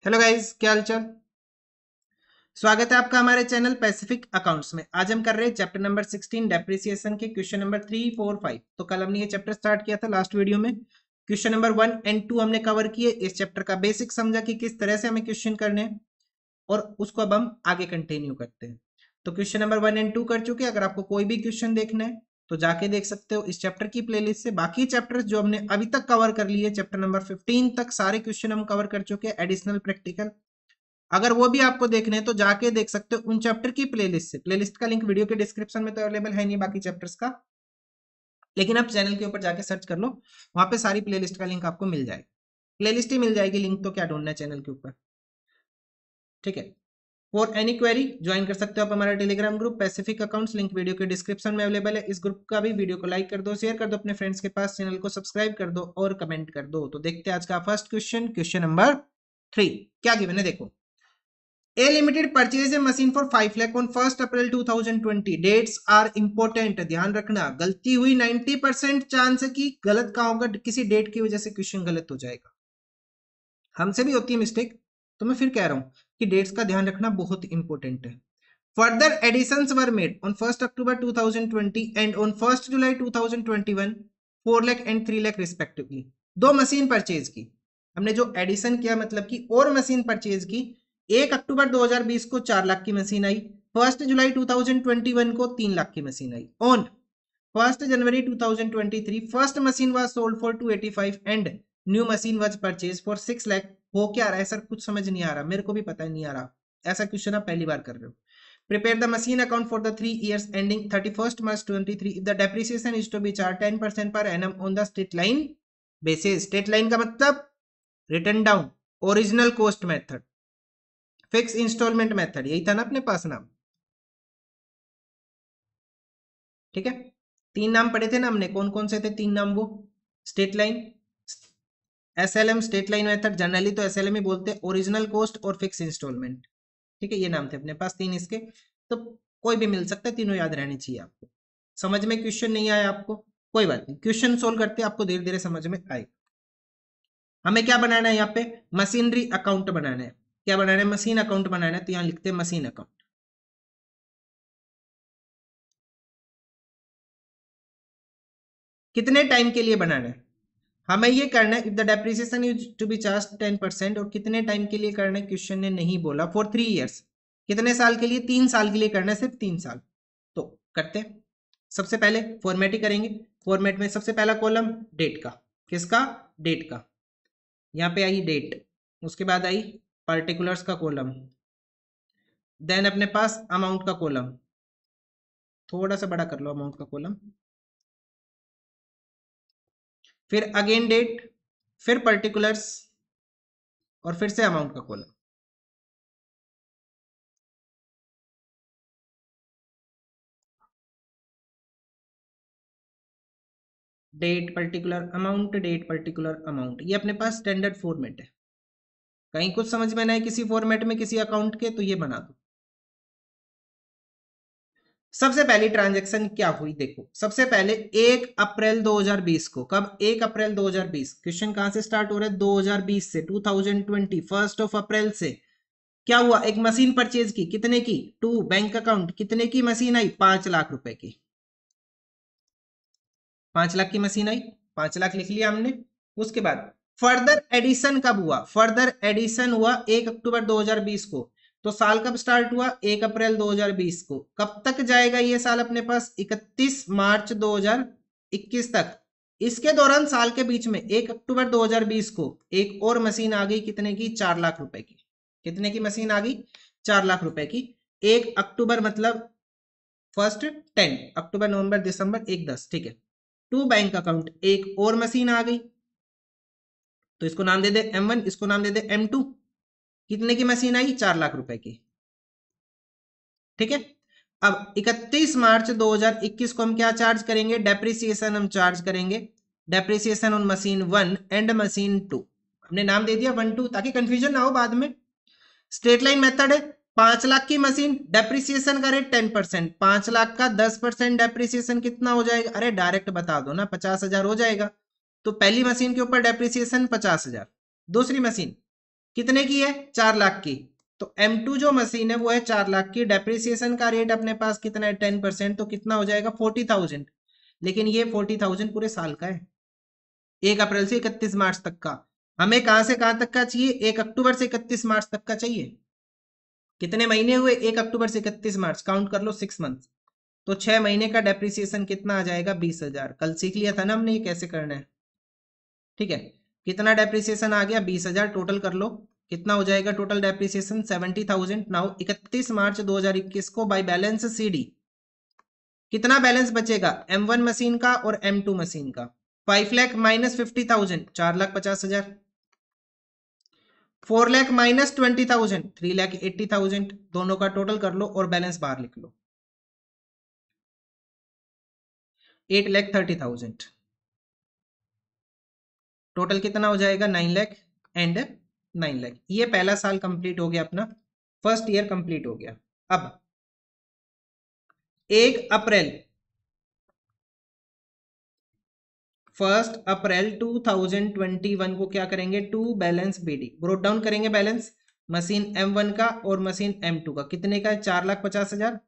Hello guys, क्या हालचाल। स्वागत है आपका हमारे चैनल पैसिफिक अकाउंट्स में। आज हम कर रहे हैं चैप्टर नंबर 16 डेप्रिसिएशन के क्वेश्चन नंबर 3, 4, 5। तो कल हमने ये चैप्टर स्टार्ट किया था लास्ट वीडियो में। क्वेश्चन नंबर 1 एंड 2 हमने कवर किए। इस चैप्टर का बेसिक समझा कि किस तरह से हमें क्वेश्चन करने हैं और उसको अब हम आगे कंटिन्यू करते हैं। तो क्वेश्चन नंबर 1 एंड 2 कर चुके हैं। अगर आपको कोई भी क्वेश्चन देखना है तो जाके देख सकते हो इस चैप्टर की प्लेलिस्ट से। बाकी चैप्टर्स जो हमने अभी तक कवर कर लिए, चैप्टर नंबर 15 तक सारे क्वेश्चन हम कवर कर चुके हैं, एडिशनल प्रैक्टिकल। अगर वो भी आपको देखने हैं तो जाके देख सकते हो उन चैप्टर की प्लेलिस्ट से। प्लेलिस्ट का लिंक वीडियो के डिस्क्रिप्शन में तो अवेलेबल है नहीं बाकी चैप्टर्स का, लेकिन आप चैनल के ऊपर जाके सर्च कर लो, वहां पे सारी प्लेलिस्ट का लिंक आपको मिल जाएगा। प्लेलिस्ट ही मिल जाएगी, लिंक तो क्या ढूंढना है चैनल के ऊपर। ठीक है। फॉर एनी क्वेरी ज्वाइन कर सकते हो आप हमारा Telegram group Pacific accounts, link video के डिस्क्रिप्शन में अवेलेबल है। इस ग्रुप का भी वीडियो को लाइक कर दो, शेयर कर दो अपने फ्रेंड्स के पास, चैनल को सब्सक्राइब कर दो और कमेंट कर दो। तो देखते हैं आज का फर्स्ट क्वेश्चन, क्वेश्चन नंबर 3। क्या गिवन है देखो। A Limited purchase a machine for 5 lakh on 1st April 2020. Dates are important. ध्यान रखना, गलती हुई 90% चांस है कि गलत का होगा, किसी डेट की वजह से क्वेश्चन गलत हो जाएगा। हमसे भी होती है मिस्टेक, तो मैं फिर कह रहा हूं कि डेट्स का ध्यान रखना बहुत इंपॉर्टेंट है। Further additions were made on 1st October 2020 and on 1st July 2021 4 lakh and 3 lakh respectively. दो मशीन परचेज की हमने, जो एडिशन किया मतलब कि और मशीन परचेज की। 1 अक्टूबर 2020 को 4 लाख की मशीन आई, 1 जुलाई 2021 को 3 लाख की machine I. On 1 January 2023 first machine was sold for 285 and new machine was purchase for 6 lakh. हो क्या रहा है सर, कुछ समझ नहीं आ रहा, मेरे को भी पता नहीं आ रहा। ऐसा क्वेश्चन आप पहली बार कर रहे हो। Prepare the machine account for the 3 years ending 31st March 23 if the depreciation is to be charged 10% per annum on the straight line basis। straight line का मतलब written down, original cost method, fixed installment method, यही था ना अपने पास नाम। ठीक है, तीन नाम पढ़े थे ना हमने, कौन कौन से थे तीन नाम वो। Straight line, SLM, straight line method, generally तो एसएलएम ही बोलते हैं, ओरिजिनल कॉस्ट और फिक्स इंस्टॉलमेंट। ठीक है, ये नाम थे अपने पास तीन इसके। तो कोई भी मिल सकता है, तीनों याद रहनी चाहिए आपको। समझ में क्वेश्चन नहीं आया आपको, कोई बात नहीं, क्वेश्चन सोल्व करते आपको धीरे धीरे समझ में आएगा। हमें क्या बनाना है यहाँ पे, मशीनरी अकाउंट बनाना है। क्या बनाना है, मशीन अकाउंट बनाना है। तो यहाँ लिखते हैं मशीन अकाउंट। कितने टाइम के लिए बनाना है, हमें ये करना है। If the depreciation is to be charge 10%, और कितने टाइम के लिए करना है क्वेश्चन ने नहीं बोला। फॉर 3 ईयर्स, कितने साल के लिए, 3 साल के लिए करना है, सिर्फ 3 साल। तो करते हैं, सबसे पहले फॉर्मेट ही करेंगे। फॉर्मेट में सबसे पहला कॉलम डेट का, किसका, डेट का। यहाँ पे आई डेट, उसके बाद आई पर्टिकुलर्स का कॉलम, देन अपने पास अमाउंट का कॉलम। थोड़ा सा बड़ा कर लो अमाउंट का कॉलम, फिर अगेन डेट, फिर पर्टिकुलर्स और फिर से अमाउंट का column. Date particular amount, date particular amount, ये अपने पास स्टैंडर्ड फॉर्मेट है। कहीं कुछ समझ में ना है किसी फॉर्मेट में किसी अकाउंट के, तो ये बना दो। सबसे पहली ट्रांजैक्शन क्या हुई देखो, सबसे पहले 1 अप्रैल 2020 को, कब, 1 अप्रैल 2020। क्वेश्चन कहां से स्टार्ट हो रहा है, 2020 से, 2020 1 अप्रैल से। क्या हुआ, एक मशीन परचेज की, कितने की, टू बैंक अकाउंट, कितने की मशीन आई, 5 लाख रुपए की। 5 लाख की मशीन आई, 5 लाख लिख लिया हमने। उसके बाद फर्दर एडिशन कब हुआ, फर्दर एडिशन हुआ 1 अक्टूबर 2020 को। तो साल कब स्टार्ट हुआ, 1 अप्रैल 2020 को। कब तक जाएगा ये साल अपने पास, 31 मार्च 2021 तक। इसके दौरान साल के बीच में 1 अक्टूबर 2020 को एक और मशीन आ गई, कितने की, 4 लाख रुपए की। कितने की मशीन आ गई, 4 लाख रुपए की। 1 अक्टूबर मतलब फर्स्ट 10, अक्टूबर नवंबर दिसंबर 1 10, ठीक है। टू बैंक अकाउंट, एक और मशीन आ गई, तो इसको नाम दे दे M1, इसको नाम दे दे M2। कितने की मशीन आई, 4 लाख रुपए की। ठीक है, अब 31 मार्च 2021 को हम क्या चार्ज करेंगे, डेप्रिसिएशन हम चार्ज करेंगे। Depreciation on machine 1 and machine 2, हमने नाम दे दिया 1 2 ताकि कंफ्यूजन ना हो बाद में। स्ट्रेट लाइन मेथड है, 5 लाख की मशीन, डेप्रिसिएशन का रेट 10%, 5 लाख का 10% डेप्रिसिएशन कितना हो जाएगा, अरे डायरेक्ट बता दो ना, 50,000 हो जाएगा। तो पहली मशीन के ऊपर डेप्रिसिएशन 50,000, दूसरी मशीन कितने की है? 4 लाख की। तो M2 जो मशीन है वो है 4 लाख की। डेप्रिसिएशन का रेट अपने पास कितना है? 10%। तो कितना हो जाएगा? 40,000। लेकिन ये 40,000 पूरे साल का है, 1 अप्रैल से 31 मार्च तक का। हमें कहां से कहां तक का चाहिए? 1 अक्टूबर से 31 मार्च तक का चाहिए। कितने महीने हुए? 1 अक्टूबर से 31 मार्च, काउंट कर लो 6 मंथ। तो 6 महीने का डेप्रिसिएशन कितना आ जाएगा? 20,000। कल सीख लिया था ना हमने ये कैसे करना है। ठीक है, कितना डेप्रिसिएशन आ गया? 20,000। टोटल कर लो, कितना हो जाएगा टोटल डेप्रिसिएशन? 70,000। नाउ 31 मार्च 2021 को बाय बैलेंस CD कितना बैलेंस बचेगा M1 मशीन का और M2 मशीन का? 5 लाख माइनस 50,000, 4,50,000। 4 लाख माइनस 20,000, 3,80,000। दोनों का टोटल कर लो और बैलेंस बाहर लिख लो, 8,30,000। टोटल कितना हो जाएगा? 9 लाख एंड 9 लाख। ये पहला साल कंप्लीट हो गया अपना, फर्स्ट ईयर कंप्लीट हो गया। अब 1 अप्रैल 2021 को क्या करेंगे? To balance BD brought down करेंगे बैलेंस मशीन M1 का और मशीन M2 का। कितने का है? 4,50,000,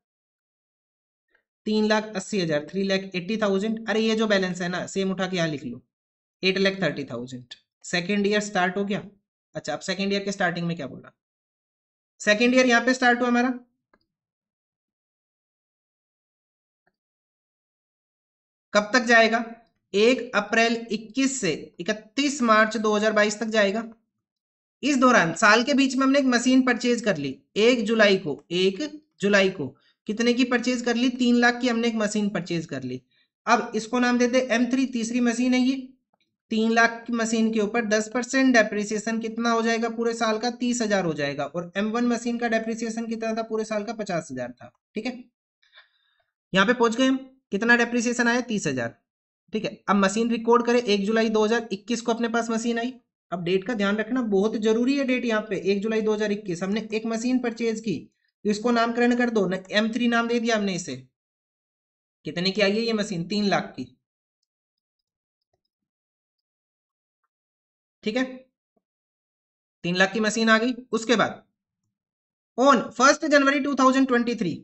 3,80,000, 3,80,000। अरे ये जो बैलेंस है ना, सेम उठा के यहाँ लिख लो, 8,30,000। सेकेंड ईयर स्टार्ट हो गया। अच्छा, अब सेकेंड ईयर के स्टार्टिंग में क्या बोला? सेकेंड ईयर यहाँ पे स्टार्ट हुआ हमारा, कब तक जाएगा? 1 अप्रैल 21 से 31 मार्च 2022 तक जाएगा। इस दौरान साल के बीच में हमने एक मशीन परचेज कर ली 1 जुलाई को। 1 जुलाई को कितने की परचेज कर ली? 3 लाख की हमने एक मशीन परचेज कर ली। अब इसको नाम देते M3, तीसरी मशीन है ये। 3 लाख की मशीन के ऊपर 10% डेप्रिसिएशन कितना हो जाएगा पूरे साल का? 30,000 हो जाएगा। और M1 मशीन का डेप्रिसिएशन कितना था पूरे साल का? 50,000 था। ठीक है, यहाँ पे पहुंच गए हम। कितना डेप्रिसिएशन आया? 30,000। ठीक है, अब मशीन रिकॉर्ड करें 1 जुलाई 2021 को अपने पास मशीन आई। अब डेट का ध्यान रखना, बहुत जरूरी है डेट। यहाँ पे 1 जुलाई 2021 हमने एक मशीन परचेज की, तो इसको नामकरण कर दो। M3 नाम दे दिया हमने इसे। कितने की आई है ये मशीन? 3 लाख की। ठीक है, 3 लाख की मशीन आ गई। उसके बाद ऑन 1 जनवरी 2023,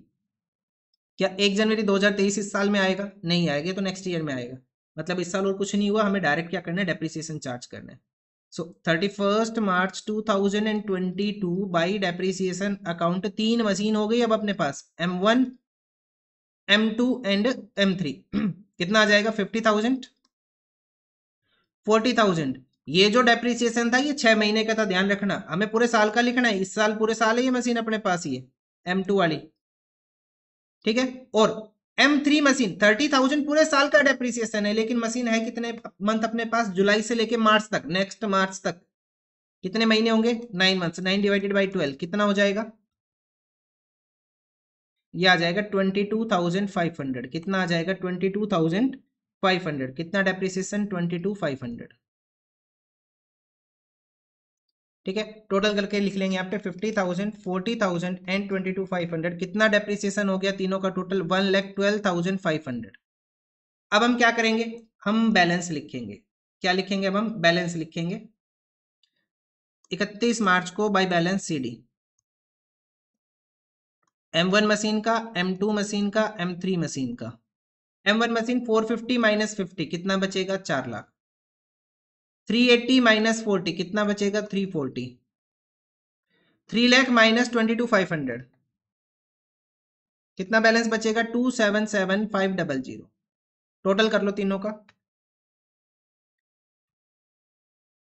क्या 1 जनवरी 2023 इस साल में आएगा? नहीं आएगा, तो नेक्स्ट ईयर में आएगा। मतलब इस साल और कुछ नहीं हुआ, हमें डायरेक्ट क्या करना है? डेप्रिसिएशन चार्ज करना है। सो 31 मार्च 2022 बाई डेप्रिसिएशन अकाउंट 3 मशीन हो गई अब अपने पास, M1, M2 एंड M3। कितना आ जाएगा? 50,000, 40,000। ये जो डेप्रिसिएशन था ये 6 महीने का था, ध्यान रखना। हमें पूरे साल का लिखना है, इस साल पूरे साल है ये मशीन अपने पास, ये M2 वाली। ठीक है, और M3 मशीन 30,000 पूरे साल का डेप्रिसिएशन है, लेकिन मशीन है कितने मंथ अपने पास? जुलाई से लेके मार्च तक, नेक्स्ट मार्च तक। कितने महीने होंगे? 9 मंथ्स। 9 डिवाइडेड बाई 12 कितना हो जाएगा? ये आ जाएगा 22,500। कितना आ जाएगा? 22,500। कितना डेप्रिसिएशन? 22,500। ठीक है, टोटल करके लिख लेंगे यहाँ पे 50,000, 40,000 एंड 22,500। कितना डेप्रिसिएशन हो गया तीनों का टोटल? 1,12,500। अब हम क्या करेंगे? हम बैलेंस लिखेंगे। क्या लिखेंगे? अब हम बैलेंस लिखेंगे 31 मार्च को by balance CD। M1 machine का, M2 मशीन का, M3 मशीन का। M1 मशीन 450 माइनस 50 कितना बचेगा? 4 लाख। 380 माइनस 40 कितना बचेगा? 340। 3 लाख माइनस 22,500 कितना बैलेंस बचेगा? 277,500। टोटल कर लो तीनों का,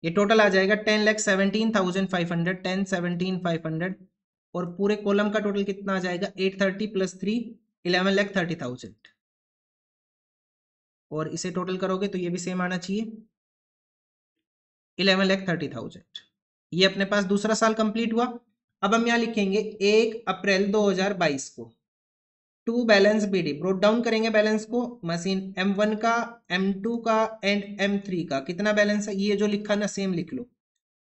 ये टोटल आ जाएगा 10,17,500। 10,17,500। और पूरे कॉलम का टोटल कितना आ जाएगा? 830 प्लस 3, 11,30,000। और इसे टोटल करोगे तो ये भी सेम आना चाहिए, 11,30,000। ये अपने पास दूसरा साल कंप्लीट हुआ। अब हम यहाँ लिखेंगे 1 अप्रैल 2022 को to balance BD brought down करेंगे बैलेंस को मशीन M1 का, M2 का एंड M3 का। कितना बैलेंस है? ये जो लिखा ना सेम लिख लो,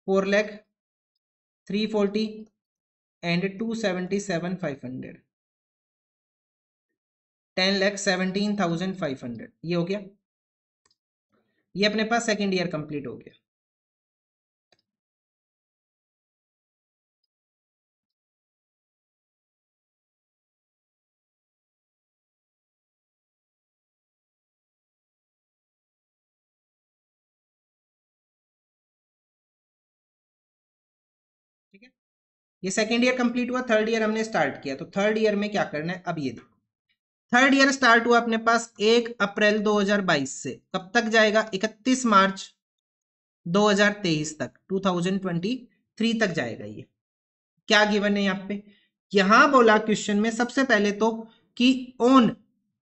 4 लाख 340 एंड 277,500, 10,17,500। ये हो गया, ये अपने पास सेकेंड ईयर कंप्लीट हो गया। ठीक है, ये सेकेंड ईयर कंप्लीट हुआ, थर्ड ईयर हमने स्टार्ट किया। तो थर्ड ईयर में क्या करना है, अब ये देखो थर्ड ईयर स्टार्ट हुआ अपने पास 1 अप्रैल 2022 से, कब तक जाएगा, 31 मार्च 2023 तक, 2023 तक जाएगा। ये क्या गिवन है यहाँ पे, यहां बोला क्वेश्चन में सबसे पहले तो कि ऑन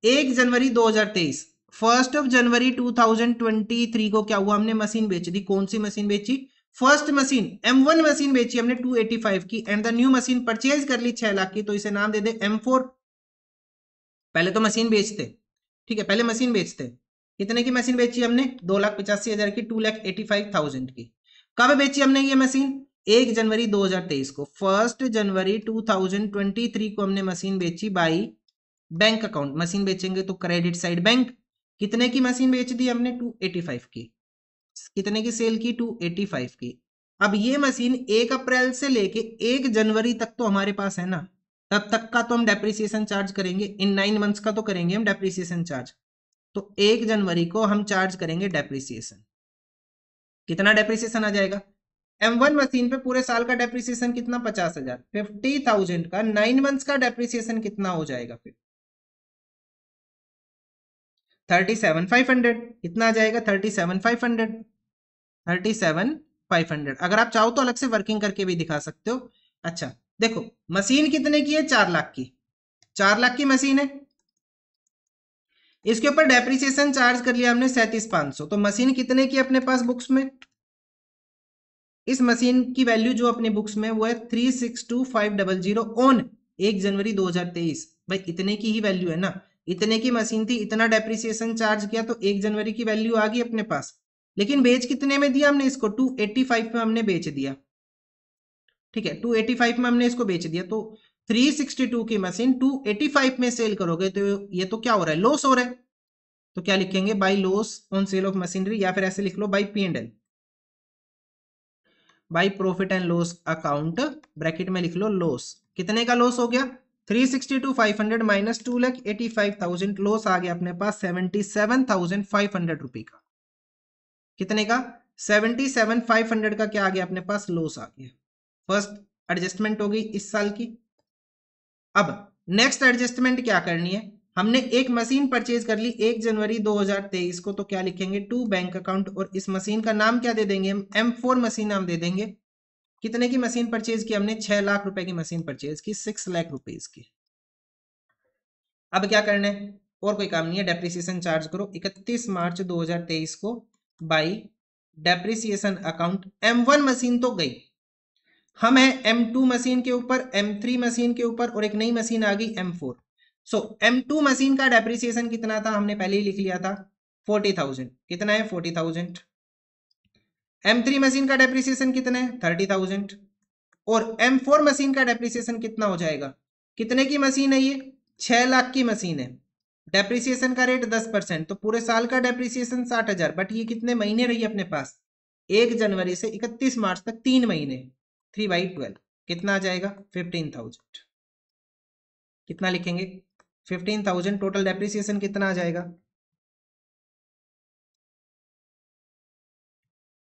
1 जनवरी 2023, 1 जनवरी 2023 को क्या हुआ, हमने मशीन बेच दी। कौन सी मशीन बेची, फर्स्ट मशीन M1 मशीन बेची हमने 285 की, and the new machine purchase कर ली 6 लाख की, तो इसे नाम दे दे M4। पहले तो मशीन बेचते, ठीक है, पहले मशीन बेचते, कितने की मशीन बेची हमने, 2,85,000 की, 2,85,000 की। कब बेची हमने ये मशीन, 1 जनवरी 2023 को। 1 जनवरी 2023 को हमने मशीन बेची बाई बैंक अकाउंट, मशीन बेचेंगे तो क्रेडिट साइड बैंक। कितने की मशीन बेच दी हमने, 285 की। कितने की सेल की, 285 की। अब ये मशीन 1 अप्रैल से लेके 1 जनवरी तक तो हमारे पास है ना, तब तक का तो हम डेप्रिसिएशन चार्ज करेंगे, इन 9 मंथ्स का तो करेंगे हम डेप्रिसिएशन चार्ज। तो 1 जनवरी को हम चार्ज करेंगे डेप्रिसिएशन। कितना डेप्रिसिएशन आ जाएगा, M1 मशीन पे पूरे साल का डेप्रिसिएशन कितना, 50,000, 50,000 का 9 मंथ्स का डेप्रिसिएशन कितना हो जाएगा, फिर 37,500। कितना आ जाएगा, 37,500, 37,500। अगर आप चाहो तो अलग से वर्किंग करके भी दिखा सकते हो। अच्छा देखो, मशीन कितने की है, 4 लाख की, 4 लाख की मशीन है, इसके ऊपर डेप्रिसिएशन चार्ज कर लिया हमने 37,500। तो मशीन कितने की अपने पास बुक्स में, इस मशीन की वैल्यू जो अपने बुक्स में वो है 362,500 ऑन 1 जनवरी 2023। भाई इतने की ही वैल्यू है ना, इतने की मशीन थी, इतना डेप्रिसिएशन चार्ज किया, तो 1 जनवरी की वैल्यू आ गई अपने पास। लेकिन बेच कितने में दिया हमने इसको, 285 में हमने बेच दिया। ठीक है, 285 में हमने इसको बेच दिया, तो 362 की मशीन 285 में सेल करोगे तो ये तो क्या हो रहा है, लॉस हो रहा है। तो क्या लिखेंगे, by loss on sale of machinery, या फिर ऐसे लिख लो by P&L, by profit and loss account, bracket में लिख लो लॉस। कितने का लॉस हो गया, 362,500 माइनस 2,85,000, लॉस आ गया अपने पास 77,500 रुपए का। कितने का, 77,500 का क्या आ गया अपने पास, लॉस आ गया। फर्स्ट एडजस्टमेंट हो गई इस साल की। अब नेक्स्ट एडजस्टमेंट क्या करनी है, हमने एक मशीन परचेज कर ली 1 जनवरी 2023 को, तो क्या लिखेंगे, टू बैंक अकाउंट, और इस मशीन का नाम क्या दे देंगे हम, M4 मशीन नाम दे देंगे। कितने की मशीन परचेज की हमने, 6 लाख रुपए की मशीन परचेज की, 6 लाख रुपीज की। अब क्या करना है, और कोई काम नहीं है, डेप्रिसिएशन चार्ज करो 31 मार्च 2023 को by depreciation account. M1 machine तो गई, हम है M2 मशीन के ऊपर, M3 मशीन के ऊपर, और एक नई मशीन आ गई M4। सो M2 मशीन का डेप्रिसिएशन कितना था, हमने पहले ही लिख लिया था 40,000। कितना है, 40,000। M3 मशीन का डेप्रिसिएशन कितना है, 30,000। और M4 मशीन का डेप्रिसिएशन कितना हो जाएगा, कितने की मशीन है ये, 6 लाख की मशीन है, डेप्रिसिएशन का रेट 10%, तो पूरे साल का डेप्रिसिएशन 60,000। बट ये कितने महीने रही अपने पास, 1 जनवरी से 31 मार्च तक, 3 महीने, 3/12 कितना आ जाएगा, 15,000। कितना लिखेंगे, 15,000। टोटल डेप्रिसिएशन कितना आ जाएगा,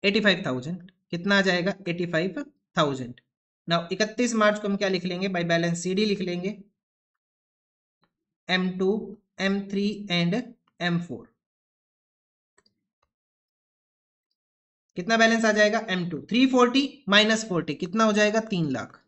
85,000। कितना आ जाएगा, 85,000। नाउ 31 मार्च को हम क्या लिख लेंगे, बाय बैलेंस CD लिख लेंगे, M2, M3 एंड M4। कितना बैलेंस आ जाएगा, M2 340 माइनस 40 कितना हो जाएगा, 3 लाख।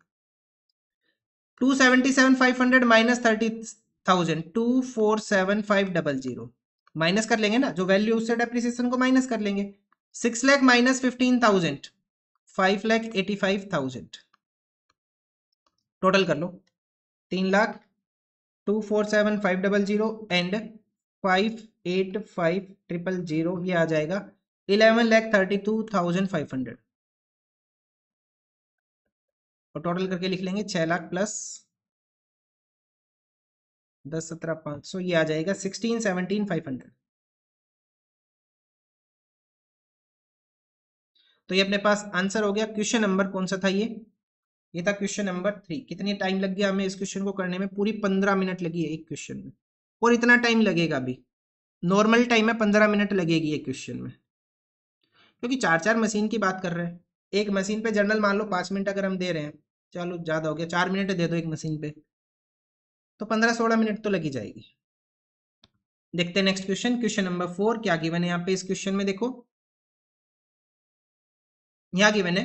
277,500 माइनस 30,000, 247,500 माइनस कर लेंगे ना, जो वैल्यू उससे डेप्रिसिएशन को माइनस कर लेंगे। 6 लाख माइनस 15,000, 5,85,000। टोटल कर लो, 3 लाख, 247,500 एंड 585,000, ये आ जाएगा 11,32,500। और टोटल करके लिख लेंगे 6 लाख प्लस 10, 17, 500, ये आ जाएगा 16,17,500। तो ये अपने पास आंसर हो गया। क्वेश्चन नंबर कौन सा था ये था क्वेश्चन नंबर 3। कितनी टाइम लग गया हमें इस क्वेश्चन को करने में, पूरी 15 मिनट लगी है एक क्वेश्चन में, और इतना टाइम लगेगा भी, नॉर्मल टाइम है 15 मिनट लगेगी एक क्वेश्चन में, क्योंकि 4 4 मशीन की बात कर रहे हैं। एक मशीन पे जर्नल मान लो 5 मिनट अगर हम दे रहे हैं, चलो ज्यादा हो गया, 4 मिनट दे दो एक मशीन पे, तो 15-16 मिनट तो लगी जाएगी। देखते हैं नेक्स्ट क्वेश्चन, क्वेश्चन नंबर 4 क्या गिवन है यहाँ पे। इस क्वेश्चन में देखो, यहाँ गिवन है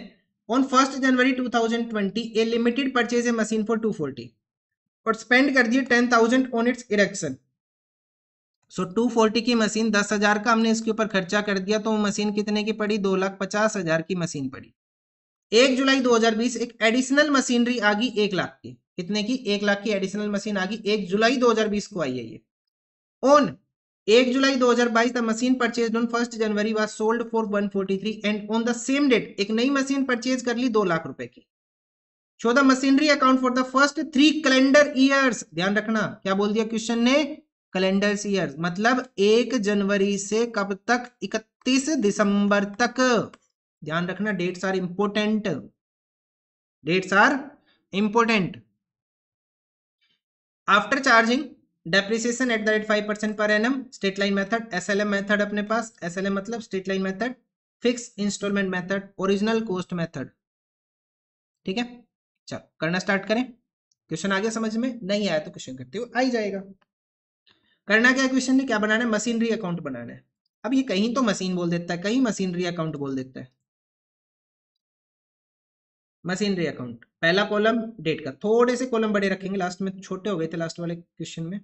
on 1 January 2020 A limited purchase a machine for 240 और स्पेंड कर दिए 10,000 ऑन इट्स इरेक्शन। सो 240 की मशीन 10,000 का हमने इसके ऊपर खर्चा कर दिया, तो वो मशीन कितने की पड़ी, 2,50,000 की मशीन पड़ी। 1 जुलाई 2020 एक एडिशनल मशीनरी आ गई 1 लाख की, कितने की, 1 लाख की एडिशनल मशीन आ गई 1 जुलाई 2020 को आई है ये। On 1 July 2022 the machine purchased on 1 January was sold for 143 and on the same date एक नई मशीन परचेज कर ली 2 लाख रुपए की। Show the machinery account for the first 3 calendar years. ध्यान रखना क्या बोल दिया क्वेश्चन ने, कैलेंडर ईयर्स, मतलब 1 जनवरी से कब तक, 31 दिसंबर तक। ध्यान रखना, dates are important, dates are important. After charging depreciation at the rate 5% per annum, straight line method, SLM method अपने पास, एसएलएम मतलब straight line method, fix installment method, original cost method. ठीक है, चलो करना स्टार्ट करें। क्वेश्चन आ गया समझ में, नहीं आया तो क्वेश्चन करते हुए आ ही जाएगा। करना क्या है, क्वेश्चन ने क्या बनाना है, मशीनरी अकाउंट बनाना है। अब ये कहीं तो मशीन बोल देता है, कहीं मशीनरी अकाउंट बोल देता है। मशीनरी अकाउंट पहला कॉलम डेट का, थोड़े से कॉलम बड़े रखेंगे, लास्ट में छोटे हो गए थे लास्ट वाले क्वेश्चन में।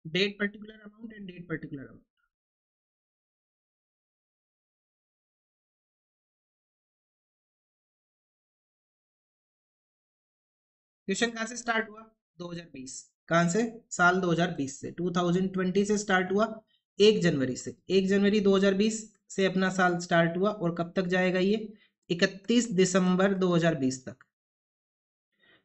Date particular amount and date particular amount. Question कहां से स्टार्ट हुआ, 2020, कहां से, साल 2020 से, 2020 से स्टार्ट हुआ 1 जनवरी से, 1 जनवरी 2020 से अपना साल स्टार्ट हुआ और कब तक जाएगा ये, 31 दिसंबर 2020 तक।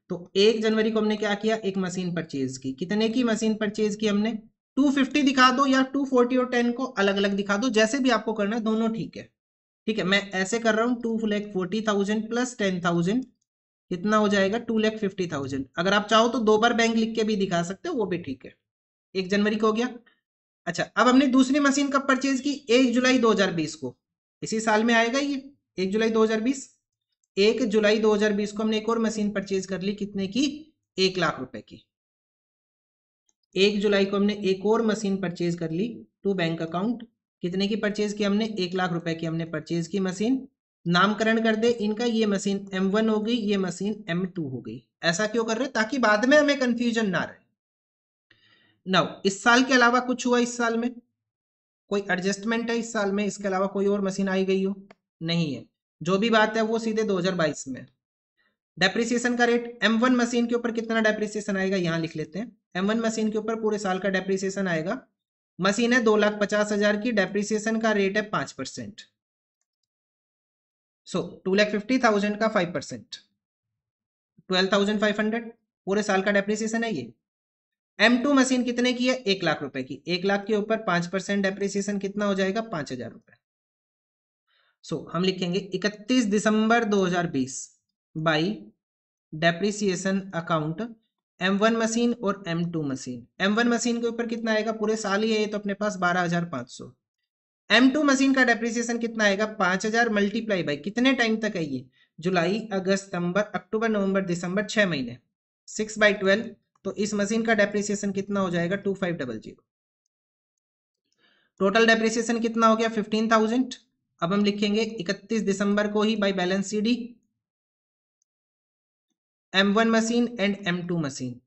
तो 1 जनवरी को हमने क्या किया, एक मशीन परचेज की, कितने की मशीन परचेज की हमने, 250 दिखा दो या 240 और 10 को अलग अलग दिखा दो, जैसे भी आपको करना है, दोनों ठीक है। ठीक है, मैं ऐसे कर रहा हूं, 2,40,000 प्लस 10,000 कितना हो जाएगा, 2,50,000। अगर आप चाहो तो 2 बार बैंक लिख के भी दिखा सकते हो, वो भी ठीक है। 1 जनवरी को हो गया। अच्छा, अब हमने दूसरी मशीन कब परचेज की, 1 जुलाई 2020 को, इसी साल में आएगा ये 1 जुलाई 2020। 1 जुलाई 2020 को हमने एक और मशीन परचेज कर ली, कितने की, 1 लाख रुपए की। 1 जुलाई को हमने एक और मशीन परचेज कर ली टू बैंक अकाउंट, कितने की परचेज की हमने, 1 लाख रुपए की हमने परचेज की मशीन। नामकरण कर दे इनका, ये मशीन M1 हो गई, ये मशीन M2 हो गई। ऐसा क्यों कर रहे हैं, ताकि बाद में हमें कंफ्यूजन ना रहे। नाउ इस साल के अलावा कुछ हुआ, इस साल में कोई एडजस्टमेंट है, इस साल में इसके अलावा कोई और मशीन आई गई हो, नहीं है। जो भी बात है वो सीधे 2022 में। डेप्रिसिएशन का रेट, M1 मशीन के ऊपर कितना डेप्रिसिएशन आएगा, यहां लिख लेते हैं। M1 मशीन के ऊपर पूरे साल का डेप्रिसिएशन आएगा, मशीन है 2,50,000 की, डेप्रिसिएशन का रेट है 5%। सो 2,50,000 का 5%, 12,500 पूरे साल का डेप्रिसिएशन है ये। M2 मशीन कितने की है, 1 लाख रुपए की, 1 लाख के ऊपर 5% डेप्रिसिएशन कितना हो जाएगा, 5,000 रुपए। सो हम लिखेंगे 31 दिसंबर 2020 by depreciation account M1 machine और M2 मशीन। M1 मशीन के ऊपर कितना आएगा, पूरे साल ही है ये तो अपने पास 12,500। M2 मशीन का डेप्रिसिएशन कितना आएगा, 5,000 मल्टीप्लाई बाई कितने टाइम तक है ये, जुलाई अगस्त सितंबर अक्टूबर नवंबर दिसंबर, 6 महीने, 6/12। तो इस मशीन का डेप्रिसिएशन कितना हो जाएगा, 2500। टोटल डेप्रिसिएशन कितना हो गया, 15,000। अब हम लिखेंगे 31 दिसंबर को ही by balance CD M1 machine and M2 machine,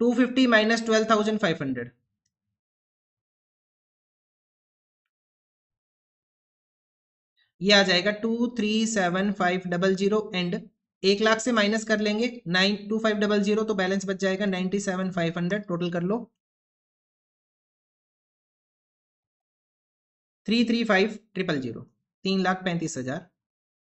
250 minus 12,500, ये आ जाएगा 237,500 एंड 1 लाख से माइनस कर लेंगे 92500, तो बैलेंस बच जाएगा 97,500। टोटल कर लो 335,000, 3,35,000।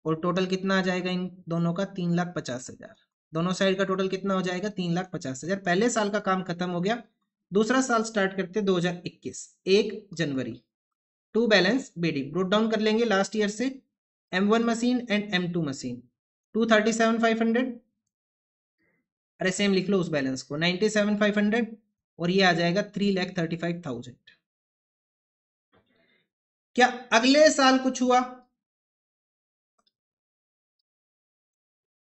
और टोटल कितना आ जाएगा इन दोनों का, 3,50,000। दोनों साइड का टोटल कितना हो जाएगा, 3,50,000। पहले साल का काम खत्म हो गया, दूसरा साल स्टार्ट करते 2021 1 जनवरी। To balance BD, brought down कर लेंगे लास्ट ईयर से, M1 machine and M2 machine 237,500, अरे सेम लिख लो उस बैलेंस को 97,500, और ये आ जाएगा 3,35,000। क्या अगले साल कुछ हुआ?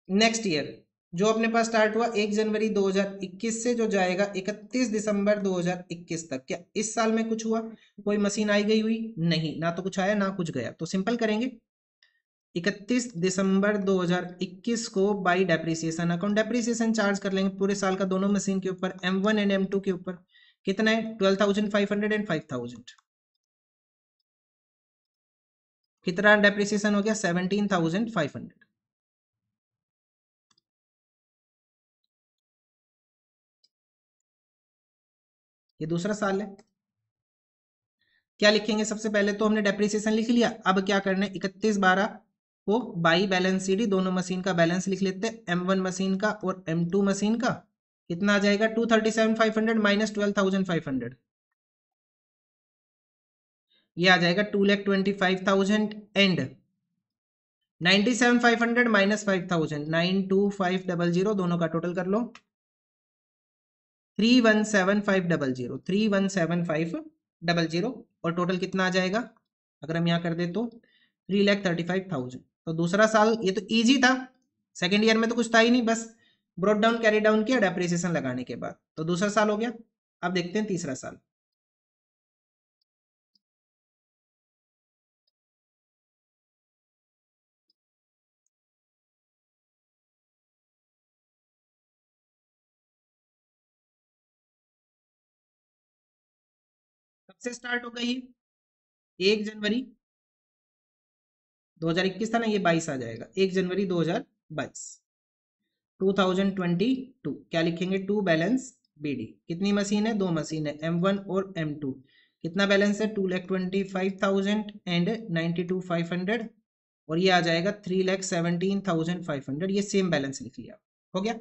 नेक्स्ट ईयर जो अपने पास स्टार्ट हुआ 1 जनवरी 2021 से, जो जाएगा 31 दिसंबर 2021 तक, क्या इस साल में कुछ हुआ? कोई मशीन आई गई हुई? नहीं, ना तो कुछ आया ना कुछ गया, तो सिंपल करेंगे 31 दिसंबर 2021 को by depreciation account, depreciation charge कर लेंगे पूरे साल का दोनों मशीन के ऊपर, M1 एंड M2 के ऊपर। कितना है? 12,500 एंड 5,000। कितना डेप्रिसिएशन हो गया? 17,500। ये दूसरा साल है। क्या लिखेंगे? सबसे पहले तो हमने डेप्रिसिएशन लिख लिया, अब क्या करना है 31/12 को बाई बैलेंस सीडी दोनों मशीन का बैलेंस लिख लेते हैं, M1 मशीन का और M2 मशीन का। कितना आ जाएगा? 237,500 माइनस 12,500, ये आ जाएगा 2,25,000 एंड 97,500 माइनस 5,000 92500, दोनों का टोटल कर लो 317,500, 317,500, और टोटल कितना आ जाएगा अगर हम यहाँ कर दे तो 3,35,000। तो दूसरा साल ये तो इजी था, सेकेंड ईयर में तो कुछ था ही नहीं, बस ब्रोट डाउन कैरी डाउन किया डेप्रिसिएशन लगाने के बाद, तो दूसरा साल हो गया। अब देखते हैं तीसरा साल। कब से स्टार्ट हो गई? 1 जनवरी 2021 था ना, ये 22 आ जाएगा, 1 जनवरी 2022, 2022। क्या लिखेंगे? To balance BD. कितनी मशीन है? दो मशीन है, M1 और M2। कितना बैलेंस है? 2,25,000 एंड 92,500, और ये आ जाएगा 3,17,500। ये सेम बैलेंस लिख लिया, हो गया।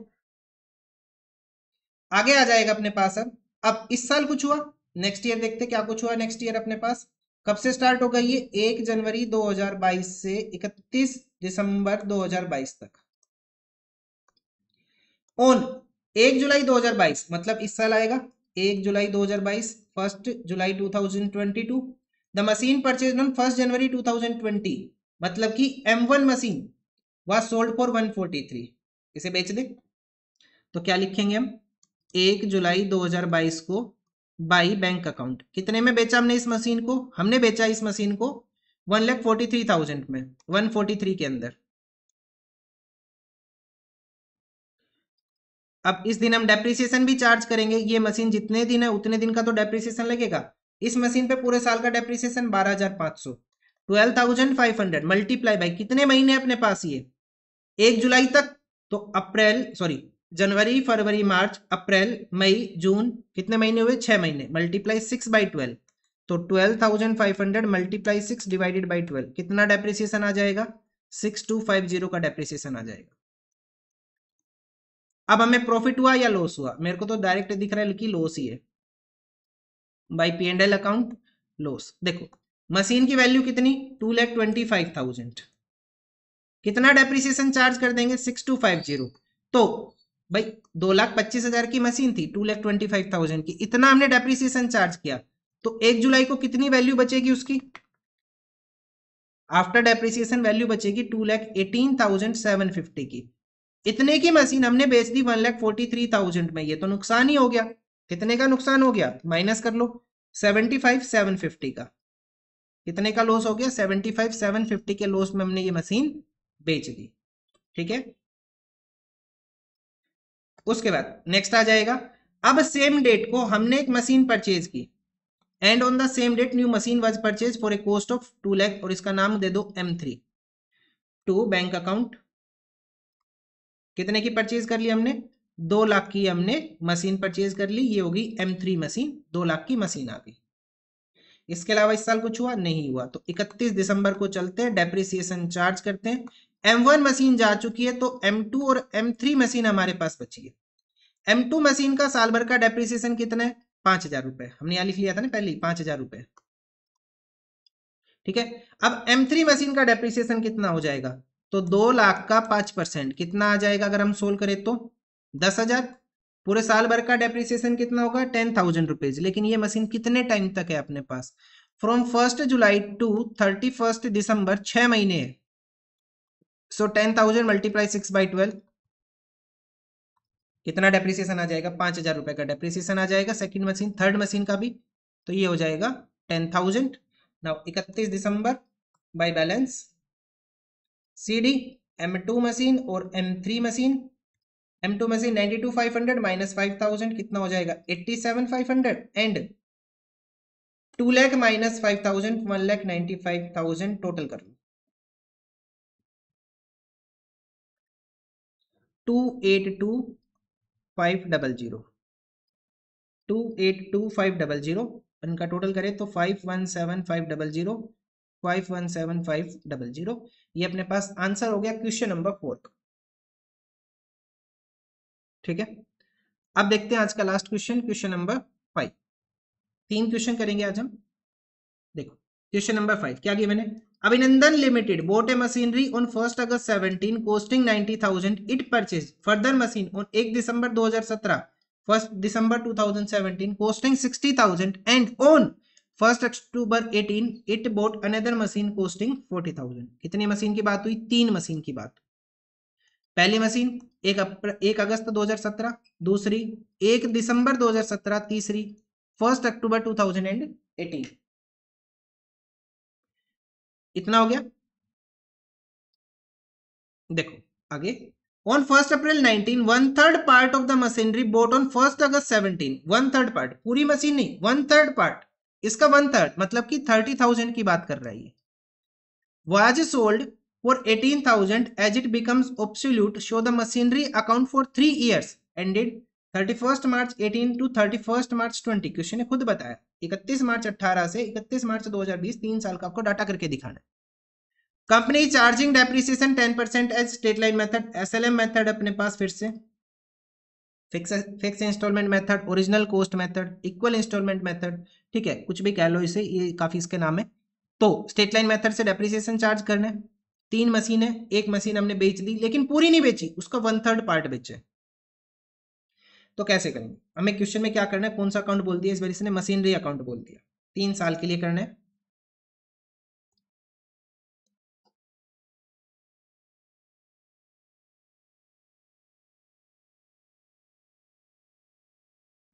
आगे आ जाएगा अपने पास अब इस साल कुछ हुआ, नेक्स्ट ईयर देखते क्या कुछ हुआ नेक्स्ट ईयर अपने पास। कब से स्टार्ट हो गई है? 1 जनवरी 2022 से 31 दिसंबर 2022 तक, ऑन 1 जुलाई 2022, मतलब इस साल आएगा 1 July 2022, 1 July 2022। The machine purchase on 1 जनवरी 2020, मतलब कि M1 machine was sold for 143, इसे बेच दे। तो क्या लिखेंगे हम? 1 जुलाई 2022 को बाई बैंक अकाउंट, कितने में बेचा हमने इस मशीन को? हमने बेचा इस मशीन को 1,43,000 में, 143 के अंदर। अब इस दिन हम डेप्रिसिएशन भी चार्ज करेंगे, ये मशीन जितने दिन है उतने दिन का तो डेप्रिसिएशन लगेगा। इस मशीन पे पूरे साल का डेप्रिसिएशन 12,500, 12,500 मल्टीप्लाई बाई कितने महीने अपने पास? ये 1 जुलाई तक, तो अप्रैल सॉरी जनवरी फरवरी मार्च अप्रैल मई जून, कितने महीने हुए? 6 महीने, मल्टीप्लाई 6/12, तो 12,500 मल्टीप्लाई 6 डिवाइडेड बाई 12, कितना डेप्रिसिएशन आ जाएगा? 6,250 का डेप्रिसिएशन आ जाएगा। अब हमें प्रॉफिट हुआ या लॉस हुआ? मेरे को तो डायरेक्ट दिख रहा है कि लॉस ही है, बाई P&L अकाउंट लॉस। देखो मशीन की वैल्यू कितनी? 2,25,000, कितना डेप्रिसिएशन चार्ज कर देंगे? 6,250। तो भाई 2,25,000 की मशीन थी, 2,25,000 की, इतना हमने डेप्रिसिएशन चार्ज किया, तो 1 जुलाई को कितनी वैल्यू बचेगी उसकी? आफ्टर डेप्रिसिएशन वैल्यू बचेगी 2,18,750 की। इतने की मशीन हमने बेच दी 1,43,000 में, ये तो नुकसान ही हो गया। कितने का नुकसान हो गया? माइनस कर लो 75,750 का। कितने का लॉस हो गया? 75,750 के लॉस में हमने ये मशीन बेच दी, ठीक है। उसके बाद नेक्स्ट आ जाएगा, अब सेम डेट को हमने एक मशीन परचेज की, and on the same date new machine was purchase for a cost of 2 lakh, और इसका नाम दे दो M3 टू बैंक अकाउंट। कितने की परचेज कर ली हमने? 2 लाख की हमने मशीन परचेज कर ली, ये होगी M3 मशीन, 2 लाख की मशीन आ गई। इसके अलावा इस साल कुछ हुआ? नहीं हुआ, तो 31 दिसंबर को चलते हैं, डेप्रिसिएशन चार्ज करते हैं। M1 मशीन जा चुकी है, तो M2 और M3 मशीन हमारे पास बची है। M2 मशीन का साल भर का डेप्रिसिएशन कितना है? 5,000 रुपए, हमने यहाँ लिख लिया था ना पहले ही, 5,000 रुपए। ठीक है। अब M3 मशीन का डेप्रिसिएशन कितना हो जाएगा, तो 2 लाख का 5% कितना आ जाएगा अगर हम सोल्व करें तो 10,000। पूरे साल भर का डेप्रिसिएशन कितना होगा 10,000 रुपीज। लेकिन ये मशीन कितने टाइम तक है अपने पास, फ्रॉम 1 जुलाई टू 31 दिसंबर, 6 महीने है। सो 10,000 मल्टीप्लाई 6/12 कितना डेप्रिसिएशन आ जाएगा, 5,000 रुपए का डेप्रिसिएशन आ जाएगा सेकंड मशीन, थर्ड मशीन का भी। तो ये हो जाएगा 10,000। Now 31 December by balance CD M2 machine और M3 machine. M2 machine 92,500 minus 5,000 कितना हो जाएगा 87,500 एंड 2 लाख माइनस 5,000 1,95,000 टोटल कर लो 282,500 282,500 इनका टोटल करें तो 517,500 517,500। ये अपने पास आंसर हो गया क्वेश्चन नंबर 4 का। ठीक है, अब देखते हैं आज का last question, question number 5। 3 question करेंगे आज हम। देखो क्वेश्चन नंबर 5 क्या गिवन है, अभिनंदन limited bought a machinery on 1st August 17 costing 90,000. It purchased further machine on 1 December 2017, 1st December 2017 costing 60,000 and on 1st October 18 it bought another machine costing 40,000. कितनी machine की बात हुई, 3 मशीन की बात। पहली मशीन 1 अगस्त 2017, दूसरी 1 दिसंबर 2017, तीसरी 1 अक्टूबर 2018। इतना हो गया। देखो आगे, on 1st April 19 1/3 part of the machinery bought on 1st August 17, 1/3 part, पूरी मशीन नहीं 1/3 part, इसका 1/3 मतलब कि 30,000 की बात कर रही है, was sold for 18,000 as it becomes obsolete. Show the machinery account for 3 years ended 31st March 18 to 31st March 20। Question ने खुद बताया 31 मार्च 18 से 31 मार्च 2020, 3 साल का आपको डाटा करके दिखाना है। Company charging depreciation 10% as straight line method, SLM method अपने पास फिर से, fix installment method, original cost method, equal installment method. ठीक है, कुछ भी कह लो इसे, ये काफी इसके नाम है। तो स्ट्रेट लाइन मेथड से डेप्रिसिएशन चार्ज करना है। 3 मशीन है, एक मशीन हमने बेच दी लेकिन पूरी नहीं बेची, उसका 1/3 पार्ट बेचे। तो कैसे करेंगे, हमें क्वेश्चन में क्या करना है, कौन सा अकाउंट बोल दिया इस बार इसने, मशीनरी अकाउंट बोल दिया। 3 साल के लिए करना है।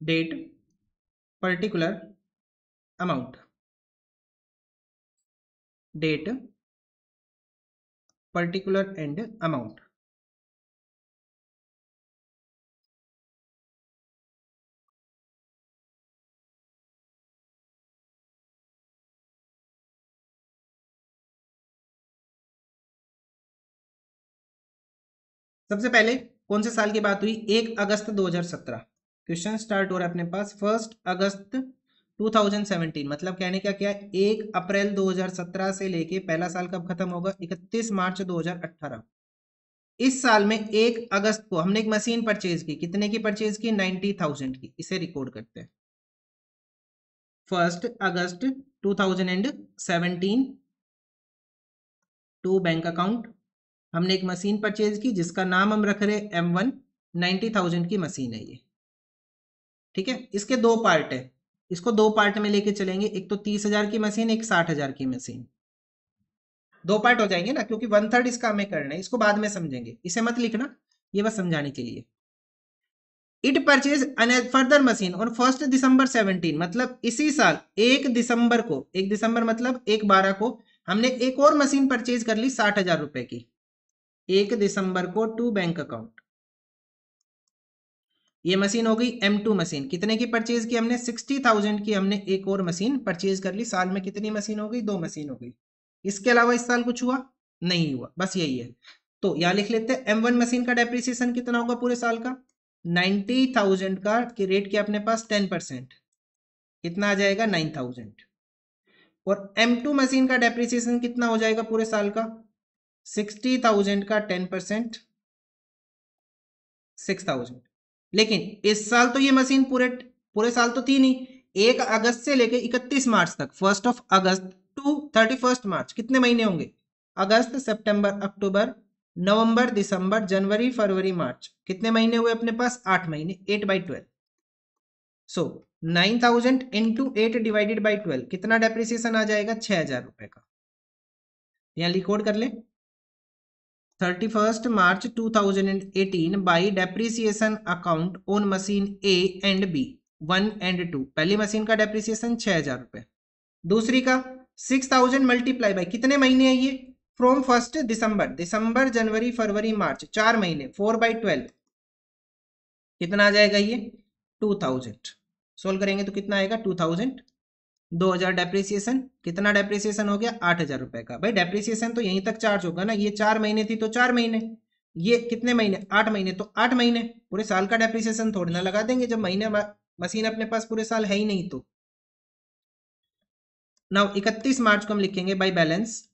Date particular amount, date particular and amount. सबसे पहले कौन से साल की बात हुई, 1 अगस्त 2017। क्वेश्चन स्टार्ट हो रहा है अपने पास 1 अगस्त 2017, मतलब कहने का क्या है 1 अप्रैल 2017 से लेके पहला साल कब खत्म होगा 31 मार्च 2018। इस साल में 1 अगस्त को हमने एक मशीन परचेज की, कितने की परचेज की 90,000 की, इसे रिकॉर्ड करते हैं। 1 अगस्त 2017 टू बैंक अकाउंट, हमने एक मशीन परचेज की जिसका नाम हम रख रहे M1, 90,000 की मशीन है ये। ठीक है, इसके 2 पार्ट है, इसको 2 पार्ट में लेके चलेंगे, एक तो 30,000 की मशीन, एक 60,000 की मशीन। 2 पार्ट हो जाएंगे ना, क्योंकि 1/3 इसका हमें करना है, इसको बाद में समझेंगे, इसे मत लिखना, ये बस समझाने के लिए। इट परचेज फर्दर मशीन और 1 दिसंबर 17, मतलब इसी साल 1 दिसंबर को, 1 दिसंबर मतलब 1/12 को हमने एक और मशीन परचेज कर ली 60,000 रुपए की, 1 दिसंबर को टू बैंक अकाउंट। ये मशीन हो गई M2 मशीन, कितने की परचेज की हमने 60,000 की, हमने एक और मशीन परचेज कर ली। साल में कितनी मशीन हो गई, 2 मशीन हो गई। इसके अलावा इस साल कुछ हुआ नहीं हुआ, बस यही है। तो यहां लिख लेते हैं M1 मशीन का डेप्रिसिएशन कितना होगा पूरे साल का 90,000 का, कि रेट क्या अपने पास 10%, कितना आ जाएगा 9,000। और M2 मशीन का डेप्रिसिएशन कितना हो जाएगा पूरे साल का 60,000 का 10% 6,000। लेकिन इस साल तो ये मशीन पूरे साल तो थी नहीं, 1 अगस्त से लेके 31 मार्च तक, 1 अगस्त टू 31 मार्च कितने महीने होंगे? अगस्त, सितंबर, अक्टूबर, नवंबर, दिसंबर, जनवरी, फरवरी, मार्च। कितने महीने हुए अपने पास? 8 महीने। 8/12। सो 9,000 इंटू 8 डिवाइडेड बाई 12 कितना डेप्रिसिएशन आ जाएगा? 6,000 रुपए का। यहाँ रिकॉर्ड कर ले। 31 March 2018 by depreciation account on machine A and B 1 and 2। पहली मशीन का डेप्रिसिएशन 6,000 रुपए, दूसरी का 6,000 मल्टीप्लाई बाई कितने महीने है ये? फ्रॉम 1 दिसंबर, दिसंबर, जनवरी, फरवरी, मार्च, 4 महीने। 4/12 कितना आ जाएगा ये? 2,000। सोल्व करेंगे तो कितना आएगा? 2,000। 2,000 डेप्रिसिएशन, कितना डेप्रिसिएशन हो गया? 8,000 रुपए का। भाई डेप्रिसिएशन तो यहीं तक चार्ज होगा ना, ये 4 महीने थी तो 4 महीने, ये कितने महीने? 8 महीने तो 8 महीने। पूरे साल का डेप्रिसिएशन थोड़ी ना लगा देंगे जब महीने मशीन अपने पास पूरे साल है ही नहीं। तो नाउ 31 मार्च को हम लिखेंगे by balance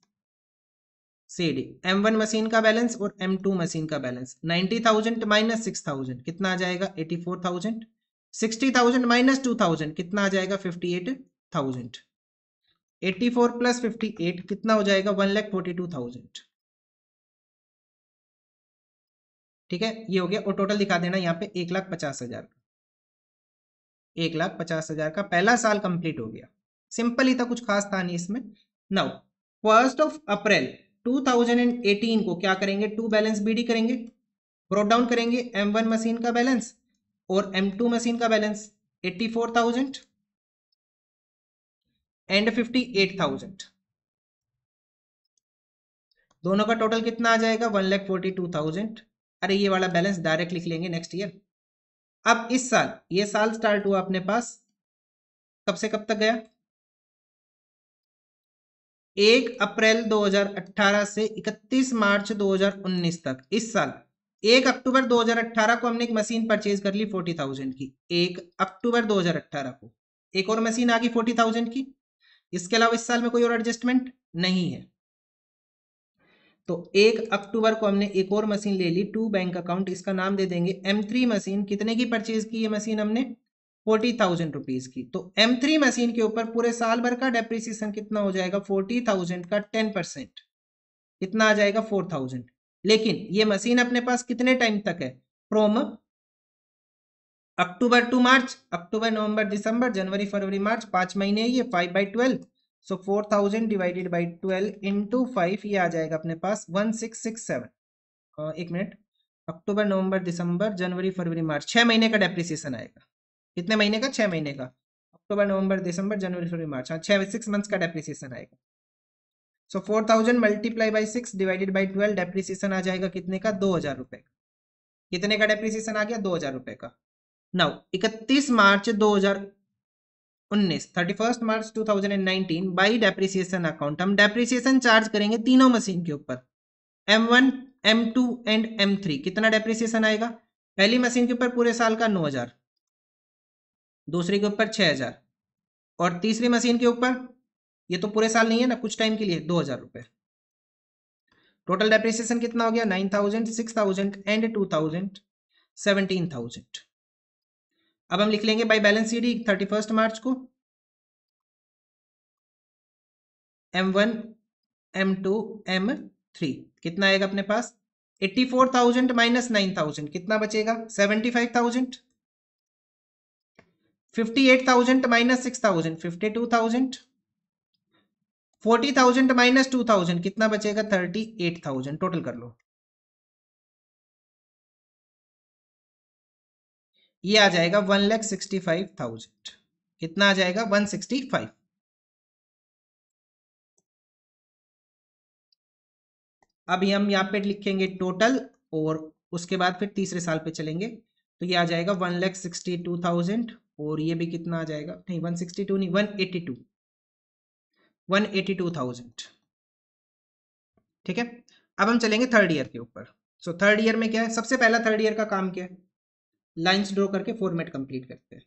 CD. M1 machine का बैलेंस और M2 मशीन का बैलेंस। 90,000 माइनस 6,000 कितना आ जाएगा? 84,000। 60,000 माइनस 2,000 कितना आ जाएगा? 58,000। 84 प्लस 58 कितना हो जाएगा? 1,42,000। ठीक है, ये हो गया। और टोटल दिखा देना यहाँ पे 1,50,000 का। 1,50,000 का पहला साल कंप्लीट हो गया। सिंपल ही था, कुछ खास था नहीं इसमें। नाउ 1 अप्रैल 2018 को क्या करेंगे? टू बैलेंस बीडी करेंगे, ब्रोट डाउन करेंगे M1 मशीन का बैलेंस और M2 मशीन का बैलेंस। 84,000 एंड 58,000, दोनों का टोटल कितना आ जाएगा? 1,42,000। अरे ये वाला बैलेंस डायरेक्ट लिख लेंगे नेक्स्ट ईयर। अब इस साल, ये साल स्टार्ट हुआ अपने पास कब से कब तक गया? 1 अप्रैल 2018 से 31 मार्च 2019 तक। इस साल 1 अक्टूबर 2018 को हमने एक मशीन परचेज कर ली 40,000 की। 1 अक्टूबर 2018 को एक और मशीन आ गई 40,000 की। इसके अलावा इस साल में कोई और एडजस्टमेंट नहीं है। तो 1 अक्टूबर को हमने एक और मशीन ले ली, टू बैंक अकाउंट, इसका नाम दे देंगे M3 मशीन। कितने की परचेज की ये मशीन हमने? 40,000 रुपीज की। तो M3 मशीन के ऊपर पूरे साल भर का डेप्रिसिएशन कितना हो जाएगा? 40,000 का 10% कितना आ जाएगा? 4,000। लेकिन ये मशीन अपने पास कितने टाइम तक है? फ्रॉम अक्टूबर टू मार्च, अक्टूबर, नवंबर, दिसंबर, जनवरी, फरवरी, मार्च, 5 महीने। ये 5/12। सो 4,000 डिवाइडेड बाई 12 इंटू 5, ये आ जाएगा अपने पास 1667। एक मिनट, अक्टूबर, नवंबर, दिसंबर, जनवरी, फरवरी, मार्च, 6 महीने का डेप्रिसिएशन आएगा। कितने महीने का? 6 महीने का। अक्टूबर, नवंबर, दिसंबर, जनवरी, फरवरी, मार्च, हाँ 6 मंथ्स का डेप्रिसिएशन आएगा। So 4,000 multiply by 6 divided by 12, depreciation आ जाएगा कितने का? 2,000 रुपए का। कितने का डेप्रिसिएशन आ गया? 2,000 रुपए का। Now 31 March 2019, 31 March 2019 by depreciation account हम डेप्रिसिएशन चार्ज करेंगे तीनों मशीन के ऊपर, M1, M2 एंड M3। कितना डेप्रिसिएशन आएगा? पहली मशीन के ऊपर पूरे साल का 9,000, दूसरी के ऊपर 6,000 और तीसरी मशीन के ऊपर, ये तो पूरे साल नहीं है ना, कुछ टाइम के लिए, 2,000 रुपए। टोटल डेप्रिसिएशन कितना हो गया? 9,000, 6,000 एंड 2,000, 17,000। अब हम लिख लेंगे बाई बैलेंस सीडी 31 मार्च को M1, M2, M3 कितना आएगा अपने पास? 84,000 माइनस 9,000 कितना बचेगा? 75,000। 58,000 माइनस 6,000 52,000। 40,000 माइनस 2,000 कितना बचेगा? 38,000। टोटल कर लो, ये आ जाएगा 1,65,000। कितना आ जाएगा? 165। अभी हम यहाँ पे लिखेंगे टोटल और उसके बाद फिर तीसरे साल पे चलेंगे। तो ये आ जाएगा 1,62,000 और ये भी कितना आ जाएगा? नहीं 162 नहीं, 182,000। ठीक है, अब हम चलेंगे थर्ड ईयर के ऊपर। सो थर्ड ईयर में क्या है? सबसे पहला थर्ड ईयर का काम क्या है? लाइंस ड्रॉ करके फॉर्मेट कंप्लीट करते हैं।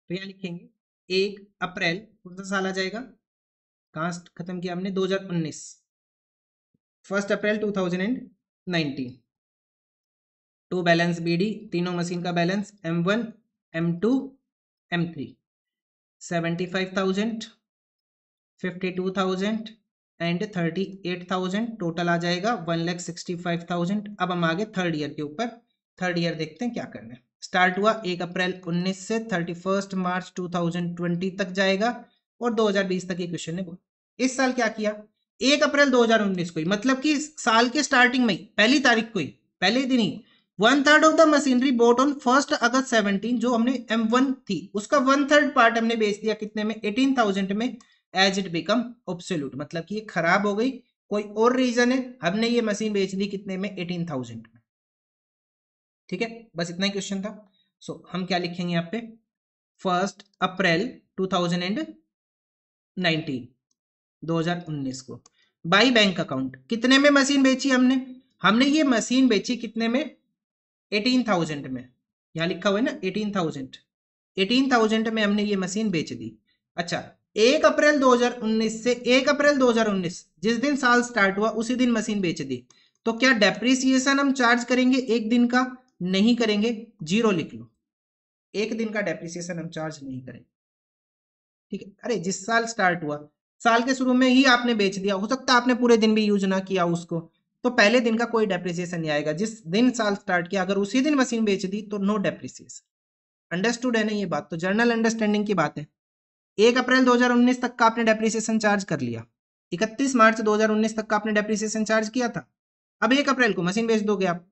तो यहाँ लिखेंगे 1 अप्रैल, कौन सा साल आ जाएगा, कहाँ खत्म किया हमने, 2019, 1 अप्रैल 2019। टू बैलेंस BD, तीनों मशीन का balance M1 M2 M3, 75,000, 52,000 and 38,000, total आ जाएगा 1,65,000। अब हम आगे थर्ड ईयर के ऊपर, थर्ड ईयर देखते हैं क्या करना है। स्टार्ट हुआ 1 अप्रैल 19 से 31 मार्च 2020 तक जाएगा और 2020 तक ये क्वेश्चन है। इस साल क्या किया, 1 अप्रैल 2019 को ही, मतलब कि साल के स्टार्टिंग में पहली तारीख को ही, पहले दिन ही 1/3 of the machinery boat on 1 अगस्त 17, जो हमने M1 थी उसका 1/3 पार्ट हमने बेच दिया कितने में, 18,000 में, एज इट बिकम ऑब्सोल्यूट, मतलब कि ये खराब हो गई, कोई और रीजन है, हमने ये मशीन बेच दी कितने में, 18,000 में। ठीक है, बस इतना ही क्वेश्चन था। सो हम क्या लिखेंगे यहाँ पे, 1 अप्रैल 2019 को बाई बैंक अकाउंट कितने में मशीन बेची हमने, हमने ये मशीन बेची कितने में, 18,000 में, यहाँ लिखा हुआ है ना 18,000 में हमने ये मशीन बेच दी। अच्छा, 1 अप्रैल 2019 से 1 अप्रैल 2019 जिस दिन साल स्टार्ट हुआ उसी दिन मशीन बेच दी, तो क्या डेप्रिसिएशन हम चार्ज करेंगे एक दिन का, नहीं करेंगे, 0 लिख लो, एक दिन का डेप्रिसिएशन हम चार्ज नहीं करेंगे। ठीक है, अरे जिस साल स्टार्ट हुआ, साल के शुरू में ही आपने बेच दिया, हो सकता है आपने पूरे दिन भी यूज ना किया उसको, तो पहले दिन का कोई डेप्रिसिएशन नहीं आएगा, जिस दिन साल स्टार्ट किया अगर उसी दिन मशीन बेच दी तो नो डेप्रिसिएशन। अंडरस्टूड है ना ये बात, तो जर्नल अंडरस्टैंडिंग की बात है। 1 अप्रैल 2019 तक का आपने डेप्रिसिएशन चार्ज कर लिया, 31 मार्च 2019 तक का आपने डेप्रिसिएशन चार्ज किया था, अब 1 अप्रैल को मशीन बेच दोगे आप,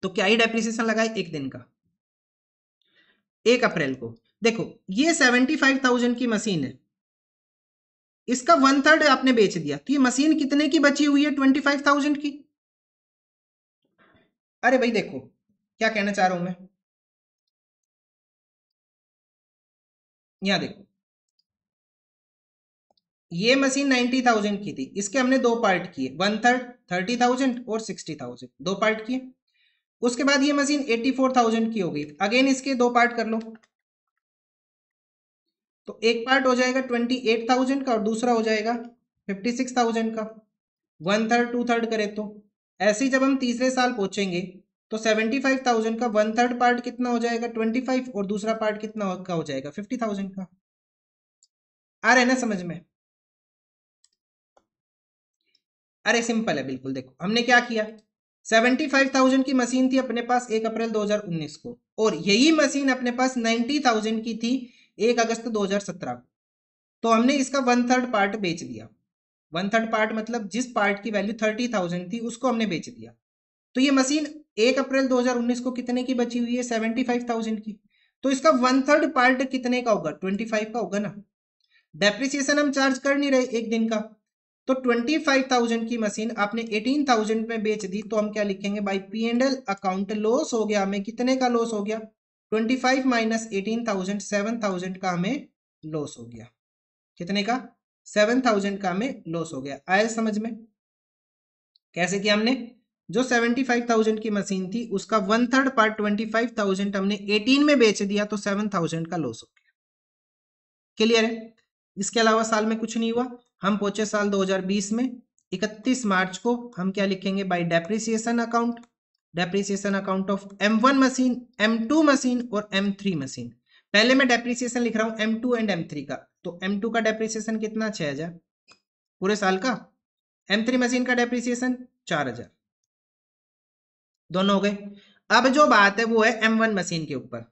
तो क्या ही डेप्रिसिएशन लगाए एक दिन का। 1 अप्रैल को देखो ये 75,000 की मशीन है, इसका 1/3 आपने बेच दिया, तो ये मशीन कितने की बची हुई है, 25,000 की। अरे भाई देखो क्या कहना चाह रहा हूं मैं, यहां देखो ये मशीन 90,000 की थी, इसके हमने दो पार्ट किए, 1/3 30,000 और 60,000, दो पार्ट किए। उसके बाद ये मशीन 84,000 की हो गई, अगेन इसके दो पार्ट कर लो, तो एक पार्ट हो जाएगा 28,000 का और दूसरा हो जाएगा 56,000 का, 1/3 2/3 करे तो ऐसे ही जब हम तीसरे साल पहुंचेंगे तो 75,000 का 1/3 पार्ट कितना हो जाएगा, 25, और दूसरा पार्ट कितना का हो जाएगा, 50,000 का। आ रहा है ना समझ में, अरे सिंपल है बिल्कुल। देखो हमने क्या किया, 75,000 की मशीन थी अपने पास 1 अप्रैल 2019 को, और यही मशीन अपने पास 90,000 की थी 1 अगस्त 2017 को, तो हमने इसका 1/3 पार्ट बेच दिया। 1/3 पार्ट मतलब जिस पार्ट की वैल्यू 30,000 थी उसको हमने बेच दिया, तो ये मशीन 1 अप्रैल 2019 को कितने की बची हुई है, 75,000 की, तो इसका 1/3 पार्ट कितने का होगा, 25 का होगा ना। डेप्रिसिएशन हम चार्ज कर नहीं रहे एक दिन का, तो 25,000 की मशीन आपने 18,000 में बेच दी, तो हम क्या लिखेंगे, बाई P&L अकाउंट लॉस हो गया हमें, कितने का लॉस हो गया, 25 माइनस 18,000, 7,000 का हमें लॉस हो गया, कितने का, 7,000 का हमें लॉस हो गया। आया समझ में, कैसे किया हमने, जो 75,000 की मशीन थी उसका 1/3 पार्ट 25,000 हमने 18 में बेच दिया, तो 7,000 का लॉस हो गया। क्लियर है, इसके अलावा साल में कुछ नहीं हुआ। हम पहुंचे साल 2020 में, 31 मार्च को हम क्या लिखेंगे, bye depreciation account, depreciation account of M1 machine, M2 machine और M3 मशीन। पहले मैं डेप्रिसिएशन लिख रहा हूं M2 एंड M3 का, तो M2 का डेप्रिसिएशन कितना, 6,000 पूरे साल का, M3 मशीन का डेप्रिसिएशन 4,000, दोनों हो गए। अब जो बात है वो है M1 मशीन के ऊपर।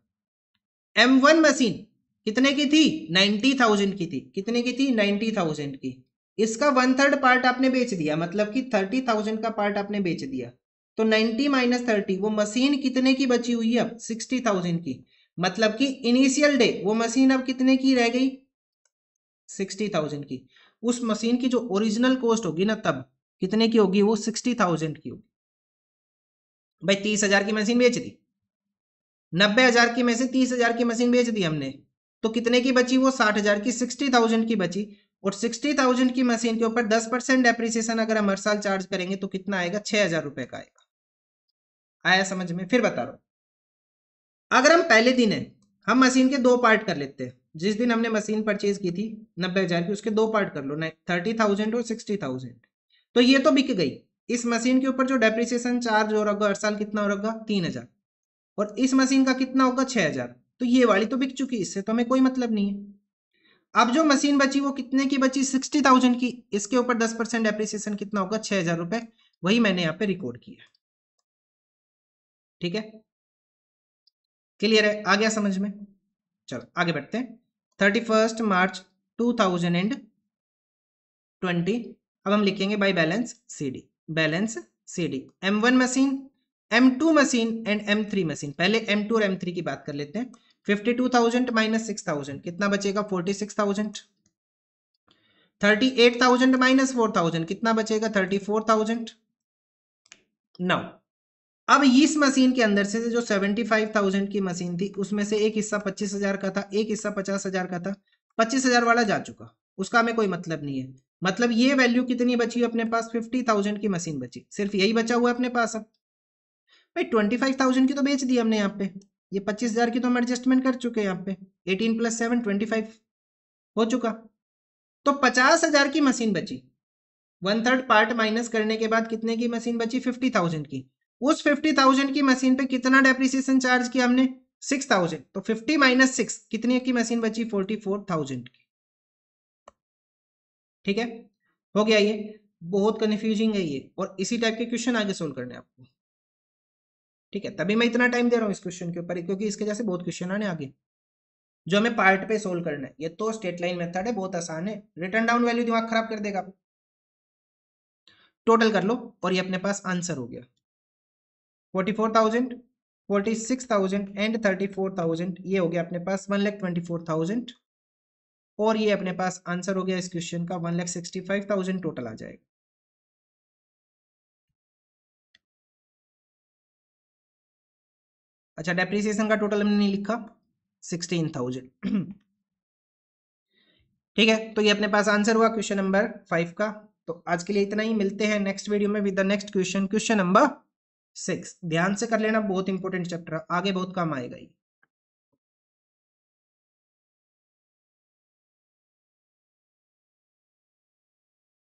M1 मशीन कितने की थी, 90,000 की थी, कितने की थी, 90,000 की, इसका 1/3 पार्ट आपने बेच दिया, मतलब कि 30,000 का पार्ट आपने बेच दिया, तो 90 माइनस 30, वो मशीन कितने की बची हुई है अब, 60,000 की, मतलब कि इनिशियल डे वो मशीन अब कितने की रह गई, 60,000 की। उस मशीन की जो ओरिजिनल कॉस्ट होगी ना तब कितने की होगी, वो 60,000 की होगी। भाई 30,000 की मशीन बेच दी, 90,000 की में से 30,000 की मशीन बेच दी हमने, तो कितने की बची, वो 60,000 की, 60,000 की बची, और 60,000 की मशीन के ऊपर 10% डेप्रिसिएशन अगर हम हर साल चार्ज करेंगे तो कितना आएगा, 6,000 रुपए का आएगा। आया समझ में, फिर बता रहा हूं, अगर हम पहले दिन है हम मशीन के दो पार्ट कर लेते हैं। जिस दिन हमने मशीन परचेज की थी 90,000 की, उसके दो पार्ट कर लो, 30,000 और 60,000। तो ये तो बिक गई। इस मशीन के ऊपर जो डेप्रिसिएशन चार्ज हो रहा होगा हर साल कितना हो रहा होगा 3,000, और इस मशीन का कितना होगा 6,000। तो ये वाली तो बिक चुकी, इससे तो हमें कोई मतलब नहीं है। अब जो मशीन बची वो कितने की बची, 60,000 की। इसके ऊपर 10% डेप्रिसिएशन कितना होगा, 6,000 रुपए। वही मैंने यहाँ पे रिकॉर्ड किया। ठीक है, क्लियर है, आ गया समझ में। चलो आगे बढ़ते हैं। 31 मार्च 2020। अब हम लिखेंगे by balance C D. Balance C D, M1 machine, M2 machine and M3 machine. पहले M2 और M3 की बात कर लेते हैं। 52,000 माइनस 6,000 कितना बचेगा, 46,000। 38,000 माइनस 4,000 कितना बचेगा, 34,000। नाउ अब इस मशीन के अंदर से जो 75,000 की मशीन थी उसमें से एक हिस्सा 25,000 का था, एक हिस्सा 50,000 का था। 25,000 वाला जा चुका, उसका हमें कोई मतलब नहीं है। मतलब ये वैल्यू कितनी बची अपने पास, 50,000 की मशीन बची, सिर्फ यही बचा हुआ है अपने पास। अब भाई 25,000 की तो बेच दी हमने यहाँ पे, ये 25,000 की तो हम एडजस्टमेंट कर चुके हैं यहाँ पे। 18 + 7 25 हो चुका। तो 50,000 की मशीन बची। 1/3 पार्ट माइनस करने के बाद कितने की मशीन बची, 50,000 की। उस 50,000 की मशीन पे कितना डेप्रिसिएशन चार्ज किया हमने, 6,000। तो 50 माइनस 6 कितने की मशीन बची, 44,000 की। ठीक है, हो गया ये। बहुत कंफ्यूजिंग है ये, और इसी टाइप के क्वेश्चन आगे सोल्व करने आपको। ठीक है, तभी मैं इतना टाइम दे रहा हूँ इस क्वेश्चन के ऊपर, क्योंकि इसके जैसे बहुत क्वेश्चन आने आगे जो हमें पार्ट पे सोल्व करना है। ये तो स्ट्रेट लाइन मेथड है, बहुत आसान है। रिटर्न डाउन वैल्यू दिमाग खराब कर देगा। टोटल कर लो और ये अपने पास आंसर हो गया। 44,000, 46,000 एंड 34,000, ये हो गया अपने पास 1,24,000। और ये अपने पास आंसर हो गया इस क्वेश्चन का 1,65,000 टोटल आ जाएगा। अच्छा, डेप्रिसिएशन का टोटल हमने नहीं लिखा, 16,000। ठीक है, तो ये अपने पास आंसर हुआ क्वेश्चन नंबर 5 का। तो आज के लिए इतना ही, मिलते हैं नेक्स्ट वीडियो में with the next question, question number 6। ध्यान से कर लेना, बहुत इंपॉर्टेंट चैप्टर, आगे बहुत काम आएगा ये।